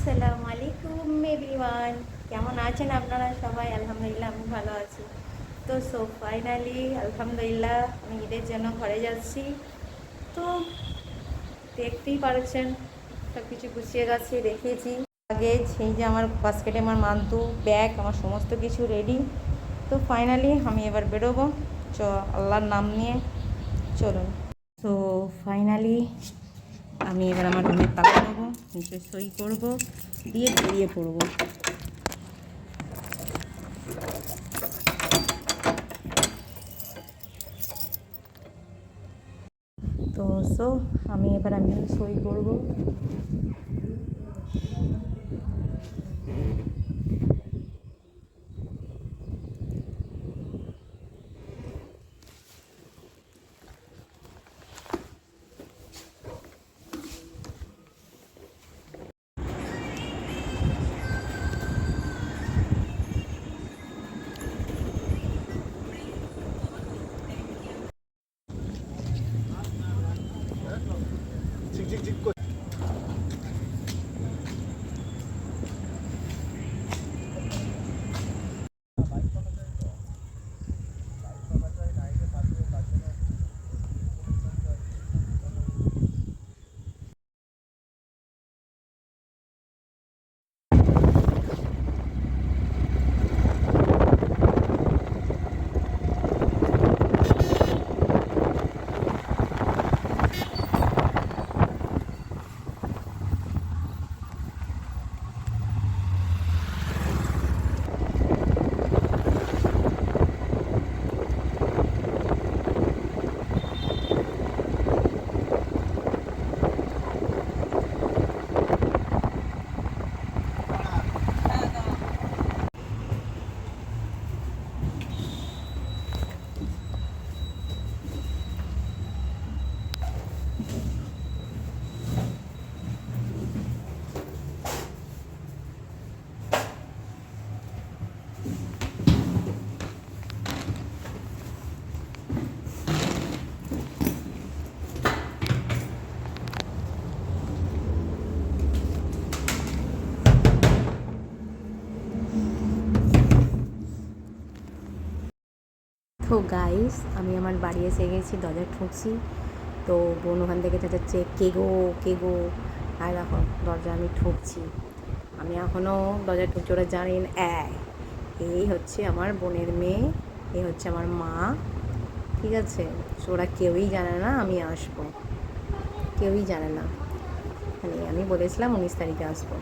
আসসালামু আলাইকুম এভরিওয়ান, কেমন আছেন আপনারা সবাই? আলহামদুলিল্লাহ আমি ভালো আছি। তো ফাইনালি আলহামদুলিল্লাহ আমি ঈদের জন্য ঘরে যাচ্ছি। তো দেখতেই পারছেন সব কিছু গুছিয়ে গেছে, রেখেছি লাগেজ। এই যে আমার বাস্কেটে আমার মান্তু ব্যাগ, আমার সমস্ত কিছু রেডি। তো ফাইনালি আমি এবার বেরোবো। আল্লাহর নাম নিয়ে চলুন। তো ফাইনালি আমি এবার আমার রুমের তালা দেবো, নিচে সই করবো, দিয়ে বেরিয়ে পড়বো। তো আমি এবার সই করবো। তো গাইস, আমি আমার বাড়ি এসে গেছি, দরজা ঠুকছি। তো বোন ওখান থেকে চেঁচাচ্ছে, কে গো। আর এখন দরজা আমি ঠুকছি, আমি এখনও দরজা ঠুকছি। ওরা জানেন এই হচ্ছে আমার বোনের মেয়ে, এই হচ্ছে আমার মা, ঠিক আছে? ওরা কেউই জানে না আমি আসবো, কেউই জানে না। মানে আমি বলেছিলাম 19 তারিখে আসবো।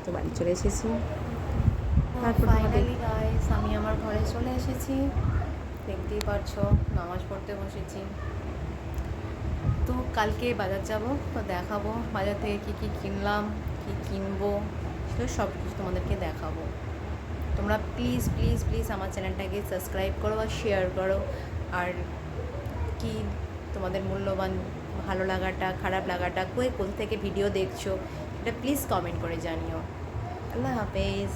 তো বাড়ি চলে এসেছি। তারপর ফাইনালি গাইস আমি আমার ঘরে চলে এসেছি, দেখতেই পারছো নামাজ পড়তে বসেছি। তো কালকে বাজার যাব, তো দেখাবো বাজার থেকে কী কী কিনলাম, কী কিনবো, সেটা সব কিছু তোমাদেরকে দেখাবো। তোমরা প্লিজ প্লিজ প্লিজ আমার চ্যানেলটাকে সাবস্ক্রাইব করো আর শেয়ার করো। আর কি তোমাদের মূল্যবান ভালো লাগাটা, খারাপ লাগাটা, কোথা থেকে ভিডিও দেখছো, এটা প্লিজ কমেন্ট করে জানিও। আল্লাহ হাফেজ।